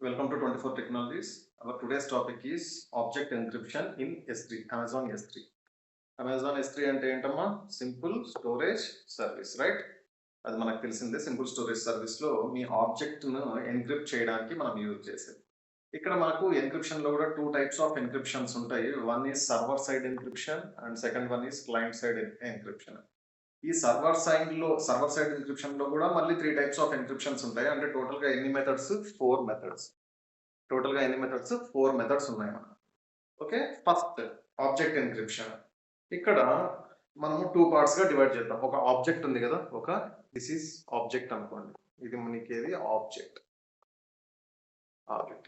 Welcome to 24 Technologies. Our today's topic is object encryption in S3, Amazon S3. Amazon S3 అంటే ఏంటమ్మా? Simple storage service, right? అది మనకు తెలిసిందే. Simple storage సర్వీస్లో మీ ఆబ్జెక్ట్ను encrypt చేయడానికి మనం యూజ్ చేసేది. ఇక్కడ మనకు ఎన్క్రిప్షన్లో కూడా టూ టైప్స్ ఆఫ్ ఎన్క్రిప్షన్స్ ఉంటాయి. One is server side encryption and second one is client side encryption. ఈ సర్వర్ సైడ్ ఎన్క్రిప్షన్ లో కూడా మళ్ళీ త్రీ టైప్స్ ఆఫ్ ఎన్క్రిప్షన్స్ ఉంటాయి. అంటే టోటల్ గా ఎన్ని మెథడ్స్? Four methods. టోటల్ గా ఎన్ని మెథడ్స్? ఫోర్ మెథడ్స్ ఉన్నాయి మనకు. Okay, first object encryption. ఇక్కడ మనము టూ పార్ట్స్ గా డివైడ్ చేద్దాం. ఒక ఆబ్జెక్ట్ ఉంది కదా, దిస్ ఈజ్ ఆబ్జెక్ట్ అనుకోండి. ఇది మనకి ఏది? ఆబ్జెక్ట్.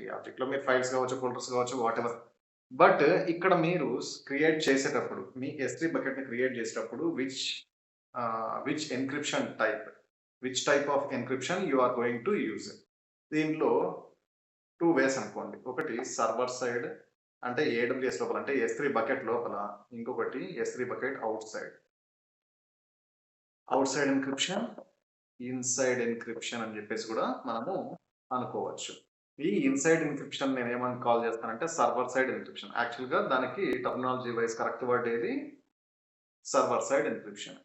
ఈ ఆబ్జెక్ట్ లో మీరు ఫైల్స్ కావచ్చు, ఫోల్డర్స్ కావచ్చు, వాట్ ఎవర్. బట్ ఇక్కడ మీరు క్రియేట్ చేసేటప్పుడు, మీ S3 బకెట్ ని క్రియేట్ చేసేటప్పుడు which encryption type, which type of encryption you are going to use. దీంట్లో టూ వేస్ అనుకోండి. ఒకటి సర్వర్ సైడ్ అంటే AWS లోపల, అంటే S3 బకెట్ లోపల. ఇంకొకటి S3 bucket out side encryption, inside encryption అని చెప్పేసి కూడా మనము అనుకోవచ్చు. ఈ ఇన్సైడ్ ఎన్క్రిప్షన్ నేను ఏమని కాల్ చేస్తానంటే సర్వర్ సైడ్ ఎన్క్రిప్షన్. యాక్చువల్గా దానికి టర్మినాలజీ వైజ్ కరెక్ట్ వర్డ్ ఏది? Server side encryption.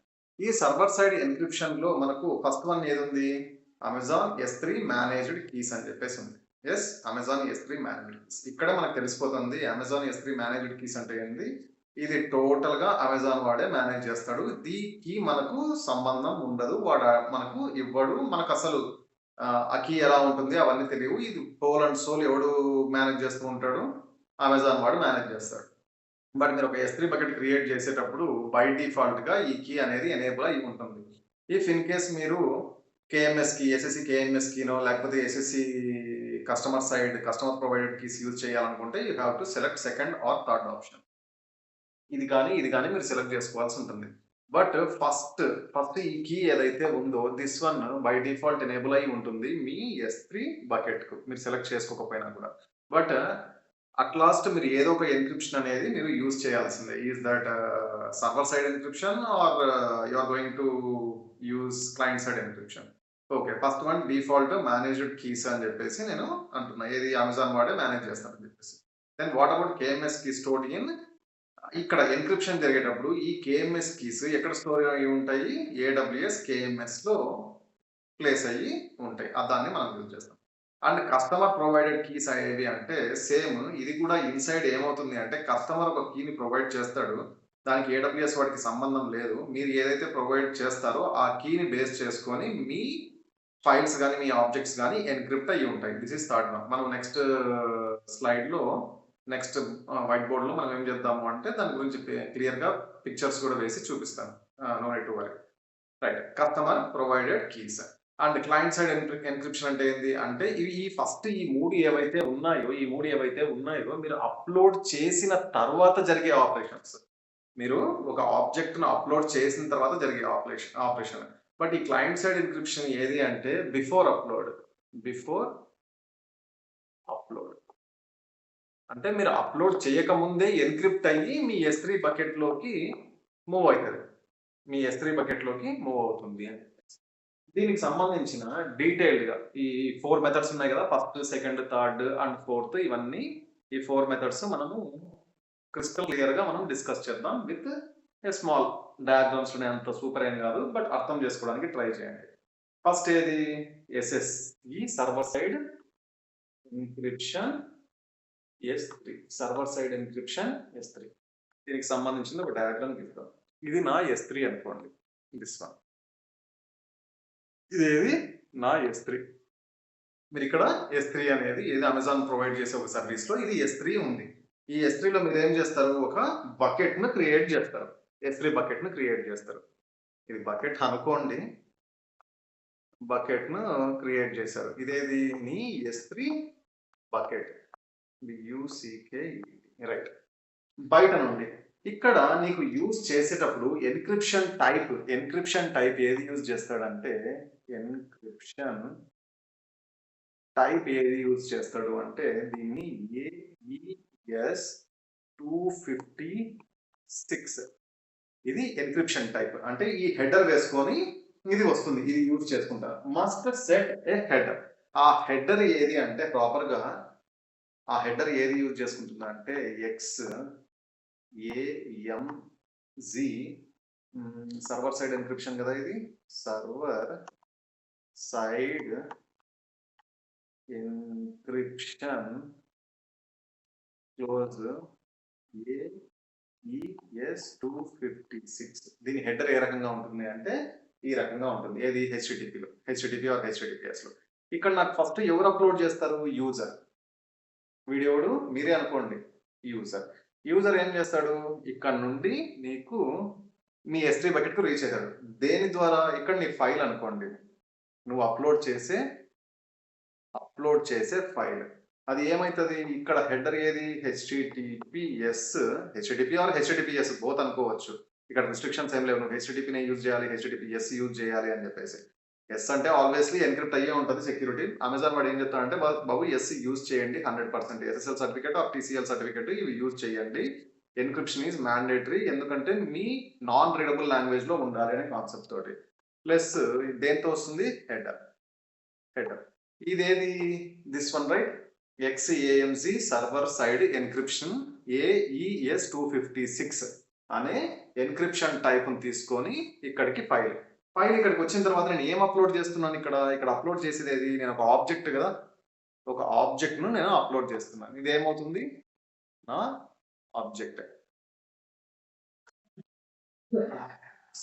ఈ సర్వర్ సైడ్ ఎన్క్రిప్షన్ లో మనకు ఫస్ట్ వన్ ఏది ఉంది? అమెజాన్ S3 మేనేజ్డ్ కీస్ అని చెప్పేసి ఉంది. Amazon S3 managed keys. ఇక్కడ మనకు తెలిసిపోతుంది అమెజాన్ S3 మేనేజ్డ్ కీస్ అంటే ఏంది. ఇది టోటల్ గా అమెజాన్ వాడే మేనేజ్ చేస్తాడు. దీనికి మనకు సంబంధం ఉండదు, వాడు మనకు ఇవ్వడు. మనకు అసలు ఆ కీ ఎలా ఉంటుంది అవన్నీ తెలియవు. ఇది హోల్ అండ్ సోల్ ఎవడు మేనేజ్ చేస్తూ ఉంటాడు? అమెజాన్ వాడు మేనేజ్ చేస్తాడు. బట్ మీరు ఒక S3 బకెట్ క్రియేట్ చేసేటప్పుడు బై డిఫాల్ట్ గా ఈ కీ అనేది ఎనేబుల్ అయి ఉంటుంది. ఇఫ్ ఇన్ కేస్ మీరు KMS కీ, SSE KMS కీనో లేకపోతే SSE customer provided keys use చేయాలనుకుంటే you have to select second or third option. ఇది కానీ మీరు సెలెక్ట్ చేసుకోవాల్సి ఉంటుంది. బట్ ఫస్ట్ ఈ కీ ఏదైతే ఉందో this one by default enable అయి ఉంటుంది మీ S3 బకెట్ కు, మీరు సెలెక్ట్ చేసుకోకపోయినా కూడా. బట్ అట్ లాస్ట్ మీరు ఏదో ఒక ఎన్క్రిప్షన్ అనేది మీరు యూజ్ చేయాల్సిందే. Is that server side encryption or you are going to use client side encryption. Okay, first one default managed keys అని చెప్పేసి నేను అంటున్నా. ఏది? అమెజాన్ వాడే మేనేజ్ చేస్తానని చెప్పేసి. Then what about KMS key stored in? ఇక్కడ ఎన్క్రిప్షన్ జరిగేటప్పుడు ఈ KMS కీస్ ఎక్కడ స్టోర్ అయ్యి ఉంటాయి? AWS KMS లో ప్లేస్ అయ్యి ఉంటాయి. దాన్ని మనం యూజ్ చేస్తాం. అండ్ కస్టమర్ ప్రొవైడెడ్ కీస్ అయ్యేవి అంటే సేమ్ ఇది కూడా ఇన్సైడ్ ఏమవుతుంది అంటే కస్టమర్ ఒక కీని ప్రొవైడ్ చేస్తాడు. దానికి AWS వాడికి సంబంధం లేదు. మీరు ఏదైతే ప్రొవైడ్ చేస్తారో ఆ కీని బేస్ చేసుకొని మీ ఫైల్స్ కానీ మీ ఆబ్జెక్ట్స్ కానీ ఎన్క్రిప్ట్ అయ్యి ఉంటాయి. This is third one. మనం నెక్స్ట్ స్లైడ్లో నెక్స్ట్ వైట్ బోర్డ్లో మనం ఏం చేద్దాము అంటే దాని గురించి క్లియర్గా పిక్చర్స్ కూడా వేసి చూపిస్తాను. No need to worry. Right, customer provided keys. And client side encryption అంటే ఏంటి అంటే ఈ మూడు ఏవైతే ఉన్నాయో మీరు అప్లోడ్ చేసిన తర్వాత జరిగే ఆపరేషన్స్. మీరు ఒక ఆబ్జెక్ట్ ను అప్లోడ్ చేసిన తర్వాత జరిగే ఆపరేషన్. బట్ ఈ క్లయింట్ సైడ్ ఎన్క్రిప్షన్ ఏది అంటే బిఫోర్ అప్లోడ్ అంటే మీరు అప్లోడ్ చేయకముందే ఎన్క్రిప్ట్ అయ్యి మీ S3 బకెట్ లోకి మూవ్ అవుతుంది అని. దీనికి సంబంధించిన డీటెయిల్డ్గా ఈ 4 మెథడ్స్ ఉన్నాయి కదా, first, second, third and fourth. ఇవన్నీ ఈ 4 మెథడ్స్ మనము క్రిస్టల్ క్లియర్గా మనం డిస్కస్ చేద్దాం విత్ ఏ స్మాల్ డయాగ్రామ్స్. అంత సూపర్ ఏం కాదు, బట్ అర్థం చేసుకోవడానికి ట్రై చేయండి. ఫస్ట్ ఏది? SSE server side encryption S3. Server side encryption S3. దీనికి సంబంధించిన ఒక డయాగ్రామ్ గీద్దాం. ఇది నా S3 అనుకోండి, దిస్ వన్. ఇదేది? నా S3. మీరు ఇక్కడ S3 అనేది ఏది అమెజాన్ ప్రొవైడ్ చేసే ఒక సర్వీస్ లో ఇది S3 ఉంది. ఈ S3 లో మీరు ఏం చేస్తారు? ఒక బకెట్ ను క్రియేట్ చేస్తారు. S3 బకెట్ ను క్రియేట్ చేస్తారు. ఇది బకెట్ అనుకోండి, బకెట్ ను క్రియేట్ చేశారు. ఇదేది? నీ S3 బకెట్. రైట్. బయట నుండి ఇక్కడ నీకు యూజ్ చేసేటప్పుడు ఎన్క్రిప్షన్ టైప్ ఏది యూజ్ చేస్తాడంటే దీన్ని AES 256. ఇది ఎన్క్రిప్షన్ టైప్. అంటే ఈ హెడర్ వేసుకొని ఇది వస్తుంది, ఇది యూజ్ చేసుకుంటారు. Must set a header. ఆ హెడర్ ఏది అంటే ప్రాపర్‌గా ఆ హెడర్ ఏది యూజ్ చేసుకుంటుందంటే XAMZ సర్వర్ సైడ్ ఎన్క్రిప్షన్ కదా ఇది. Server side encryption close AES-256 దీని హెడర్ ఏ రకంగా ఉంటుంది అంటే ఈ రకంగా ఉంటుంది. ఏది హెచ్‌టిటిపిలో. HTTP are హెచ్‌టిటిపిఎస్‌లో. ఇక్కడ నాకు ఫస్ట్ ఎవరు అప్లోడ్ చేస్తారు? యూజర్. వీడెవడు? మీరే అనుకోండి. యూజర్. యూజర్ ఏం చేస్తాడు? ఇక్కడ నుండి నీకు మీ S3 బకెట్‌కు రీచ్ అవుతాడు. దేని ద్వారా? ఇక్కడ నీ ఫైల్ అనుకోండి. నువ్వు అప్లోడ్ చేసే ఫైల్. అది ఏమైతది? ఇక్కడ హెడర్ ఏది? హెచ్‌టిటిపి ఆర్ హెచ్‌టిటిపిఎస్ బోత్ అనుకోవచ్చు. ఇక్కడ రిస్ట్రిక్షన్స్ ఏం లేవు. నువ్వు హెచ్‌టిటిపినే యూజ్ చేయాలి, హెచ్‌టిటిపిఎస్ యూజ్ చేయాలి అని చెప్పేసి. ఎస్ అంటే ఆబ్వియస్లీ ఎన్క్రిప్ట్ అయ్యే ఉంటుంది సెక్యూరిటీ. అమెజాన్ వాడు ఏం చెప్తాడంటే బాబు ఎస్ యూజ్ చేయండి 100% SSL certificate or TCL certificate ఇవి యూజ్ చేయండి. ఎన్క్రిప్షన్ ఈజ్ మ్యాండేటరీ ఎందుకంటే మీ నాన్ రీడబుల్ లాంగ్వేజ్ లో ఉండాలి అనే కాన్సెప్ట్ తోటి. ప్లస్ దేంతో వస్తుంది? హెడర్. ఇదేది? This one right? XAMZ server side encryption AES-256 అనే ఎన్క్రిప్షన్ టైప్ తీసుకొని ఇక్కడికి ఫైల్ ఇక్కడికి వచ్చిన తర్వాత నేను ఏం అప్లోడ్ చేస్తున్నాను? ఇక్కడ అప్లోడ్ చేసేది ఏది? నేను ఒక ఆబ్జెక్ట్ కదా, ఒక ఆబ్జెక్ట్ ను నేను అప్లోడ్ చేస్తున్నాను. ఇది ఏమవుతుంది? నా object.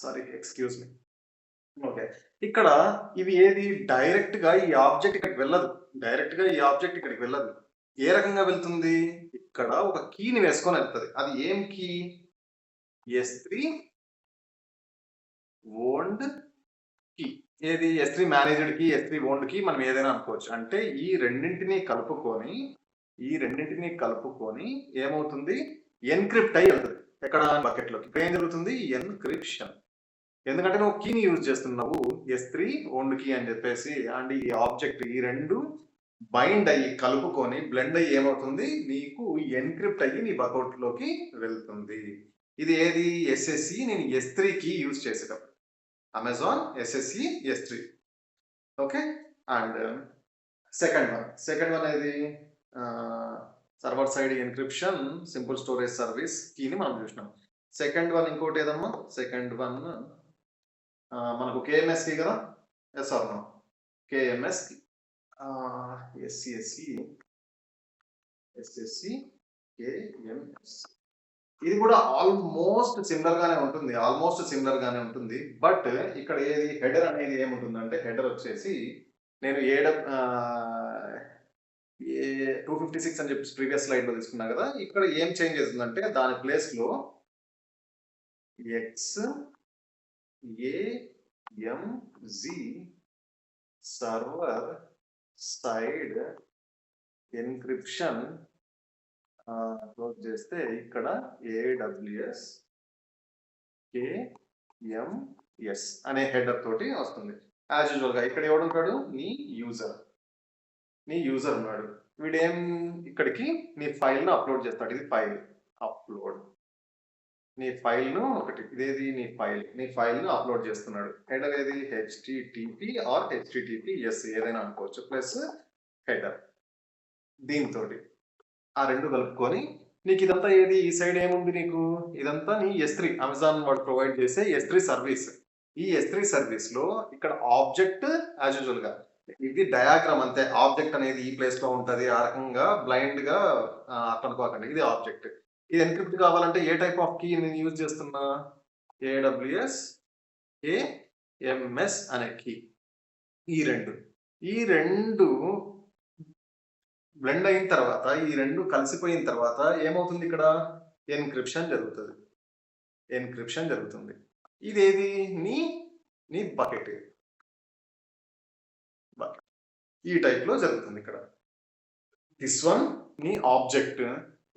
Sorry, excuse me. Okay, ఇక్కడ ఇది ఏది? డైరెక్ట్ గా ఈ ఆబ్జెక్ట్ ఇక్కడికి వెళ్ళదు. ఏ రకంగా వెళ్తుంది? ఇక్కడ ఒక కీని వేసుకొని వెళ్తుంది. అది ఏం కీ? S3 owned key. ఏది? S3 managed key, S3 owned key మనం ఏదైనా అనుకోవచ్చు. అంటే ఈ రెండింటిని కలుపుకొని ఏమవుతుంది? ఎన్క్రిప్ట్ అయ్యి వెళ్తుంది. ఎక్కడ? బకెట్లోకి. ఇక్కడ ఏం జరుగుతుంది? ఎన్క్రిప్షన్. ఎందుకంటే నువ్వు కీని యూజ్ చేస్తున్నావు S3 ఓన్డ్ కీ అని చెప్పేసి. అండ్ ఈ ఆబ్జెక్ట్ ఈ రెండు బైండ్ అయ్యి కలుపుకొని బ్లెండ్ అయ్యి ఏమవుతుంది? నీకు ఎన్క్రిప్ట్ అయ్యి నీ బకెట్ లోకి వెళ్తుంది. ఇది ఏది? SSE. నేను S3 కి యూజ్ చేసేటప్పుడు Amazon SSE S3. Okay, and second one ఏది? Server side encryption simple storage service కీని మనం చూసినాం. సెకండ్ వన్ ఇంకోటి ఏదమ్మా? సెకండ్ వన్ మనకు KMS కీ కదా. Yes or no? KMS SSE KMS. ఇది కూడా ఆల్మోస్ట్ సిమిలర్ గానే ఉంటుంది. బట్ ఇక్కడ ఏది? హెడర్ అనేది ఏముంటుందంటే హెడర్ వచ్చేసి నేను 256 అని చెప్పి ప్రీవియస్ స్లైడ్ లో తీసుకున్నా కదా. ఇక్కడ ఏం చేంజ్ చేస్తుందంటే దాని ప్లేస్ లో XAMZ server side encryption close చేస్తే ఇక్కడ AWS KMS అనే హెడర్ తోటి వస్తుంది. యాజ్ యూజువల్ గా ఇక్కడ ఎవడుంటాడు? నీ యూజర్ ఉన్నాడు. వీడేం ఇక్కడికి నీ ఫైల్ ను అప్లోడ్ చేస్తాడు. ఇది ఫైల్ అప్లోడ్. నీ ఫైల్ ను ఇదేది? నీ ఫైల్ ను అప్లోడ్ చేస్తున్నాడు. హెడర్ ఏది? HTTP ఆర్ HTTPS ఏదైనా అనుకోవచ్చు. Plus header. దీంతో ఆ రెండు కలుపుకొని నీకు ఇదంతా ఏది? ఈ సైడ్ ఏముంది నీకు? ఇదంతా నీ S3 అమెజాన్ వాడు ప్రొవైడ్ చేసే S3 సర్వీస్. ఈ S3 సర్వీస్ లో ఇక్కడ ఆబ్జెక్ట్ యాజ్ యూజువల్ గా ఇది డయాగ్రామ్ అంతే. ఆబ్జెక్ట్ అనేది ఈ ప్లేస్ లో ఉంటది. ఆ రకంగా బ్లైండ్ గా అనుకోకండి. ఇది ఆబ్జెక్ట్. ఇది ఎన్క్రిప్ట్ కావాలంటే ఏ టైప్ ఆఫ్ కీ నేను యూజ్ చేస్తున్నా? AWS KMS అనే కీ. ఈ రెండు బ్లెండ్ అయిన తర్వాత, ఈ రెండు కలిసిపోయిన తర్వాత ఏమవుతుంది? ఇక్కడ ఎన్క్రిప్షన్ జరుగుతుంది. ఇదేది? నీ బకెట్. ఈ టైప్ లో జరుగుతుంది. ఇక్కడ దిస్ వన్ నీ ఆబ్జెక్ట్,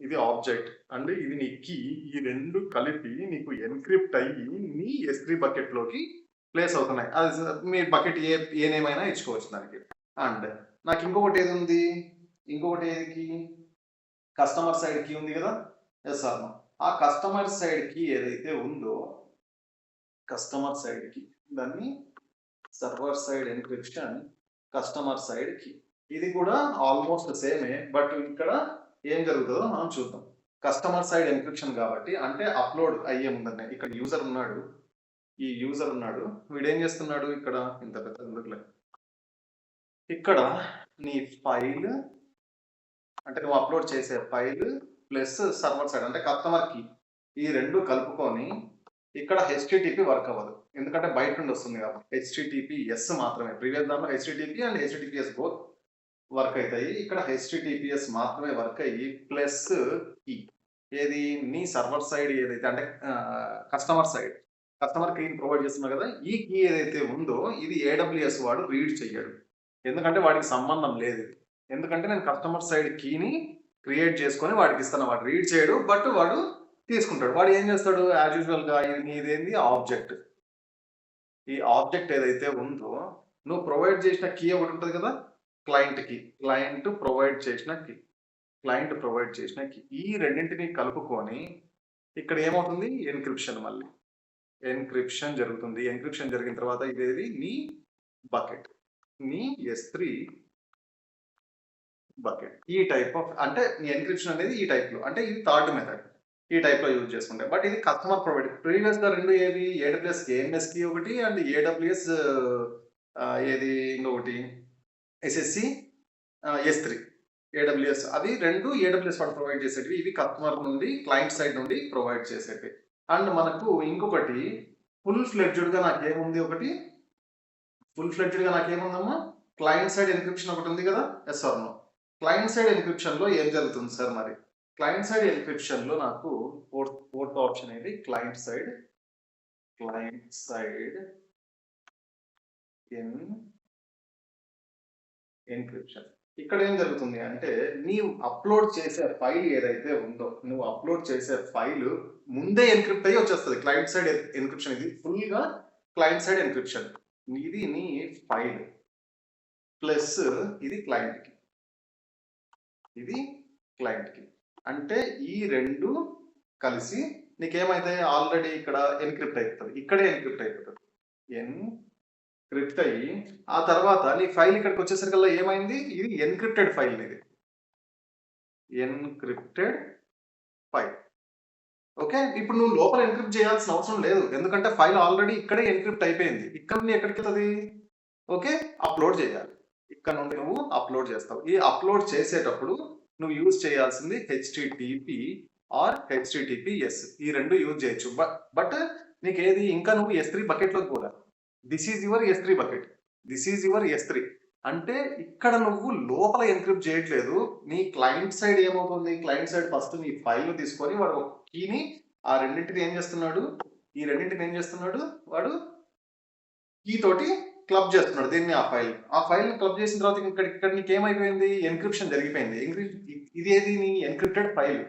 ఇది ఆబ్జెక్ట్ అండ్ ఇది నీ కీ. ఈ రెండు కలిపి నీకు ఎన్క్రిప్ట్ అయ్యి నీ S3 బకెట్ లోకి ప్లేస్ అవుతున్నాయి. అది మీ బకెట్ ఏ నేమ్ అయినా ఇచ్చుకోవచ్చు దానికి. అండ్ నాకు ఇంకొకటి ఏది ఉంది? ఏది? కస్టమర్ సైడ్ కీ ఉంది కదా. Yes or no? ఆ కస్టమర్ సైడ్ కీ ఏదైతే ఉందో దాన్ని server side encryption customer side key. ఇది కూడా ఆల్మోస్ట్ సేమే. బట్ ఇక్కడ ఏం జరుగుతుందో మనం చూద్దాం. కస్టమర్ సైడ్ ఎన్క్రిప్షన్ కాబట్టి అంటే అప్లోడ్ అయ్యే ముందరనే ఇక్కడ యూజర్ ఉన్నాడు. ఈ యూజర్ ఉన్నాడు. వీడేం చేస్తున్నాడు ఇక్కడ ఇంత పెద్ద ఎందుకులే. ఇక్కడ నీ ఫైల్ అంటే నువ్వు అప్లోడ్ చేసే ఫైల్ ప్లస్ సర్వర్ సైడ్ అంటే కస్టమర్ కి ఈ రెండు కలుపుకొని ఇక్కడ హెచ్టిటిపి వర్క్ అవ్వదు. ఎందుకంటే బయట నుండి వస్తుంది కాబట్టి హెచ్టిటిపిఎస్ మాత్రమే. ప్రీవియస్ దాంట్లో HTTP and HTTPS both work అవుతాయి. ఇక్కడ హెచ్టిటిపిఎస్ మాత్రమే వర్క్ అయ్యి ప్లస్ కీ ఏది నీ సర్వర్ సైడ్ ఏదైతే అంటే కస్టమర్ సైడ్ కస్టమర్ కీని ప్రొవైడ్ చేస్తున్నా కదా, ఈ కీ ఏదైతే ఉందో ఇది ఏడబ్ల్యూఎస్ వాడు రీడ్ చెయ్యడు. ఎందుకంటే వాడికి సంబంధం లేదు. ఎందుకంటే నేను కస్టమర్ సైడ్ కీని క్రియేట్ చేసుకొని వాడికి ఇస్తాను. వాడు రీడ్ చేయడు, బట్ వాడు తీసుకుంటాడు. వాడు ఏం చేస్తాడు యాజ్ యూజువల్ గా ఇదేంది ఆబ్జెక్ట్. ఈ ఆబ్జెక్ట్ ఏదైతే ఉందో నువ్వు ప్రొవైడ్ చేసిన కీ ఒకటి ఉంటుంది కదా, క్లయింట్ కి క్లయింట్ ప్రొవైడ్ చేసిన కీ ఈ రెండింటిని కలుపుకొని ఇక్కడ ఏమవుతుంది ఎన్క్రిప్షన్. మళ్ళీ ఎన్క్రిప్షన్ జరుగుతుంది. ఎన్క్రిప్షన్ జరిగిన తర్వాత ఇదేది నీ బకెట్, నీ S3 బకెట్. ఈ టైప్ ఆఫ్ అంటే నీ ఎన్క్రిప్షన్ అనేది ఈ టైప్ లో అంటే ఇది థర్డ్ మెథడ్. ఈ టైప్ లో యూజ్ చేసుకుంటే బట్ ఇది కస్టమర్ ప్రొవైడ్. ప్రీవియస్ గా రెండు ఏవి AWS KMS కి ఒకటి అండ్ AWS ఏది ఇంకొకటి SSC S3 AWS అవి రెండు AWS వాడు ప్రొవైడ్ చేసేటివి. ఇవి కస్టమర్ నుండి క్లయింట్ సైడ్ నుండి ప్రొవైడ్ చేసేటివి. అండ్ మనకు ఇంకొకటి ఫుల్ ఫ్లెడ్జ్డ్ గా నాకేముంది ఒకటి నాకేముందమ్మా క్లయింట్ సైడ్ ఎన్క్రిప్షన్ ఒకటి ఉంది కదా. Yes or no? Client side encryption లో ఏం జరుగుతుంది సార్? మరి క్లయింట్ సైడ్ ఎన్క్రిప్షన్ లో నాకు ఫోర్త్ ఆప్షన్ ఏది క్లయింట్ సైడ్ ఎన్క్రిప్షన్. ఇక్కడ ఏం జరుగుతుంది అంటే నీవు అప్లోడ్ చేసే ఫైల్ ఏదైతే ఉందో నువ్వు అప్లోడ్ చేసే ఫైల్ ముందే ఎన్క్రిప్ట్ అయ్యి వచ్చేస్తుంది. క్లయింట్ సైడ్ ఎన్క్రిప్షన్ ఇది ఫుల్ గా క్లయింట్ సైడ్ ఎన్క్రిప్షన్. ఇది నీ ఫైల్ ప్లస్ ఇది క్లయింట్ కి అంటే ఈ రెండు కలిసి నీకేమైతే ఆల్రెడీ ఇక్కడ ఎన్క్రిప్ట్ అయిపోతుంది. ఇక్కడే ఎన్క్రిప్ట్ అయిపోతుంది. ఎన్క్రిప్ట్ అయ్యి ఆ తర్వాత నీ ఫైల్ ఇక్కడికి వచ్చేసరికల్లా ఏమైంది? ఇది ఎన్క్రిప్టెడ్ ఫైల్. ఇది ఎన్క్రిప్టెడ్ ఫైల్. ఓకే, ఇప్పుడు నువ్వు లోపల ఎన్క్రిప్ట్ చేయాల్సిన అవసరం లేదు. ఎందుకంటే ఫైల్ ఆల్రెడీ ఇక్కడే ఎన్క్రిప్ట్ అయిపోయింది. ఇక్కడ నుండి ఎక్కడికి వెళ్తుంది? ఓకే, అప్లోడ్ చేయాలి. ఇక్కడ నుండి నువ్వు అప్లోడ్ చేస్తావు. ఈ అప్లోడ్ చేసేటప్పుడు నువ్వు యూజ్ చేయాల్సింది HTTP ఆర్ HTTPS. ఈ రెండు యూజ్ చేయొచ్చు. బట్ నీకు ఏది ఇంకా నువ్వు S3 బకెట్ లోకి పోదా. This is your S3 bucket. This is your S3 అంటే ఇక్కడ నువ్వు లోపల ఎన్క్రిప్ట్ చేయట్లేదు. నీ క్లయింట్ సైడ్ ఏమవుతుంది? క్లయింట్ సైడ్ ఫస్ట్ నీ ఫైల్ తీసుకొని వాడు ఒక కీని ఆ రెండింటిని ఏం చేస్తున్నాడు? ఈ రెండింటిని ఏం చేస్తున్నాడు? వాడు కీ తోటి క్లబ్ చేస్తున్నాడు దీన్ని. ఆ ఫైల్ క్లబ్ చేసిన తర్వాత ఇక్కడ నీకు ఏమైపోయింది? ఎన్క్రిప్షన్ జరిగిపోయింది. ఇది ఏది? నీ ఎన్క్రిప్టెడ్ ఫైల్.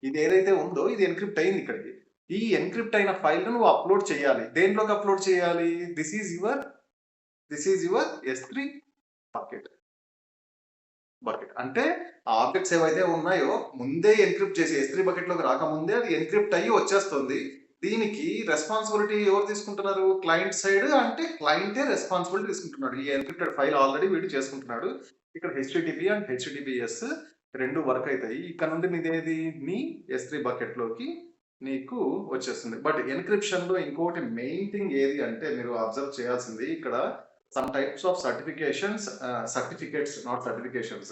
ఇది ఏదైతే ఉందో ఇది ఎన్క్రిప్ట్ అయింది ఇక్కడికి. ఈ ఎన్క్రిప్ట్ అయిన ఫైల్ నువ్వు అప్లోడ్ చేయాలి. దేంట్లోకి అప్లోడ్ చేయాలి? This is your S3 bucket. అంటే ఆబ్జెక్ట్స్ ఏవైతే ఉన్నాయో ముందే ఎన్క్రిప్ట్ చేసి S3 బకెట్ లోకి రాకముందే అది ఎన్క్రిప్ట్ అయ్యి వచ్చేస్తుంది. దీనికి రెస్పాన్సిబిలిటీ ఎవరు తీసుకుంటున్నారు? Client side. అంటే క్లయింటే రెస్పాన్సిబిలిటీ తీసుకుంటున్నాడు. ఈ ఎన్క్రిప్టెడ్ ఫైల్ ఆల్రెడీ వీడు చేసుకుంటున్నాడు. ఇక్కడ HTTP అండ్ HTTPS రెండు వర్క్ అవుతాయి. ఇక్కడ నుండి నీదేది నీ S3 బకెట్ లోకి నీకు వచ్చేస్తుంది. బట్ ఎన్క్రిప్షన్ లో ఇంకోటి మెయిన్ థింగ్ ఏది అంటే మీరు అబ్జర్వ్ చేయాల్సింది ఇక్కడ some types of certificates, not certifications,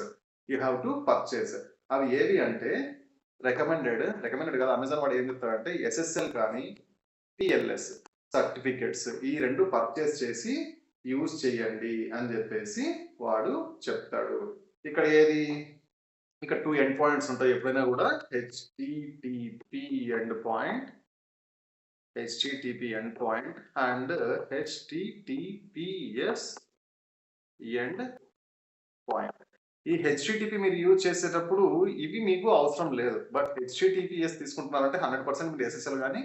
you have to purchase. అవి ఏవి అంటే రికమెండెడ్ కదా. అమెజాన్ వాడు ఏం చెప్తాడంటే SSL కానీ TLS సర్టిఫికేట్స్ ఈ రెండు పర్చేస్ చేసి యూజ్ చేయండి అని చెప్పేసి వాడు చెప్తాడు. ఇక్కడ ఏది? ఇక్కడ 2 ఎండ్ పాయింట్స్ ఉంటాయి ఎప్పుడైనా కూడా. HTTP end point and HTTPS end point. ఈ HTTP మీరు యూజ్ చేసేటప్పుడు ఇవి మీకు అవసరం లేదు. బట్ HTTPS తీసుకుంటున్నారంటే 100% మీరు SSL కానీ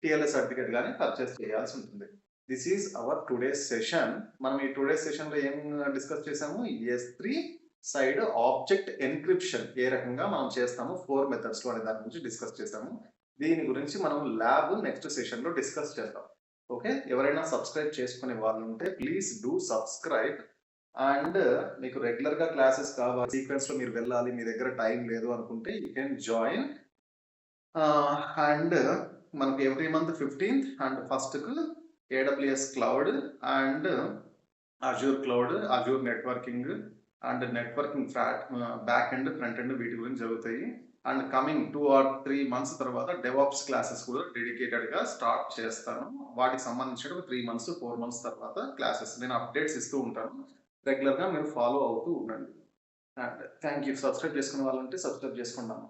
TLS సర్టిఫికేట్ కానీ పర్చేస్ చేయాల్సి ఉంటుంది. This is our today's session. మనం ఈ టుడేస్ సెషన్ లో ఏం డిస్కస్ చేసాము? S3 సైడ్ ఆబ్జెక్ట్ ఎన్క్రిప్షన్ ఏ రకంగా మనం చేస్తాము 4 మెథడ్స్ లో అనే దాని గురించి డిస్కస్ చేసాము. దీని గురించి మనం ల్యాబ్ నెక్స్ట్ సెషన్ లో డిస్కస్ చేద్దాం. ఓకే, ఎవరైనా సబ్స్క్రైబ్ చేసుకునే వాళ్ళు ఉంటే ప్లీజ్ డూ సబ్స్క్రైబ్ అండ్ మీకు రెగ్యులర్‌గా క్లాసెస్ కావాలి, సీక్వెన్స్‌లో మీరు వెళ్ళాలి, మీ దగ్గర టైం లేదు అనుకుంటే యూ కెన్ జాయిన్. అండ్ మనకు ఎవ్రీ మంత్ 15th అండ్ ఫస్ట్‌కు AWS cloud and Azure cloud, Azure networking and networking back end, front end వీటి గురించి జరుగుతాయి. అండ్ కమింగ్ 2 ఆర్ 3 మంత్స్ తర్వాత డెవాప్స్ క్లాసెస్ కూడా డెడికేటెడ్‌గా స్టార్ట్ చేస్తాను. వాటికి సంబంధించిన ఒక 3 మంత్స్, 4 మంత్స్ తర్వాత క్లాసెస్ నేను అప్డేట్స్ ఇస్తూ ఉంటాను. రెగ్యులర్‌గా మీరు ఫాలో అవుతూ ఉండండి. And thank you. సబ్స్క్రైబ్ చేసుకునే వాళ్ళుంటే సబ్స్క్రైబ్ చేసుకోండమ్మా.